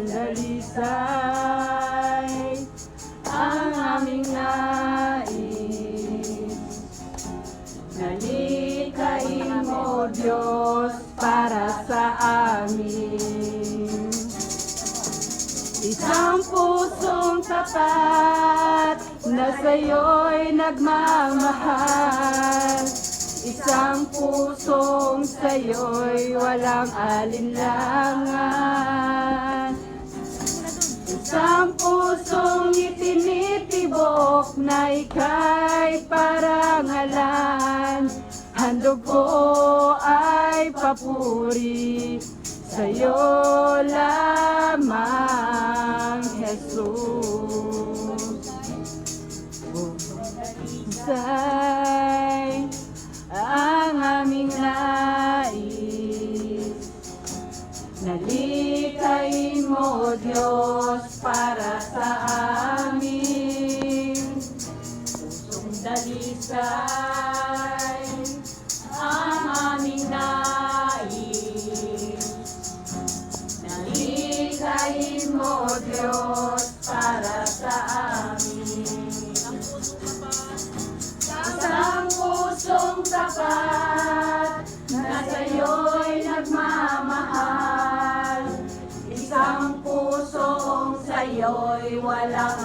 dalisay ang aming nais. Nalikhain mo, Diyos, para sa amin. Isang pusong tapat na sa'yo'y nagmamahal. Isang pusong sa'yo'y walang alinlangan. Isang pusong itinitibok na ika'y parangalan. Handog ko ay papuri sa'yo lamang, Jesus. Dalisay ang aming nais. Nalikhain mo, Diyos, para sa amin. Pusong dalisay ang aming nais. Nalikhain mo, Diyos, para sa amin. Isang pusong tapat na sa'yo'y nagmamahal. Isang pusong sa'yo'y walang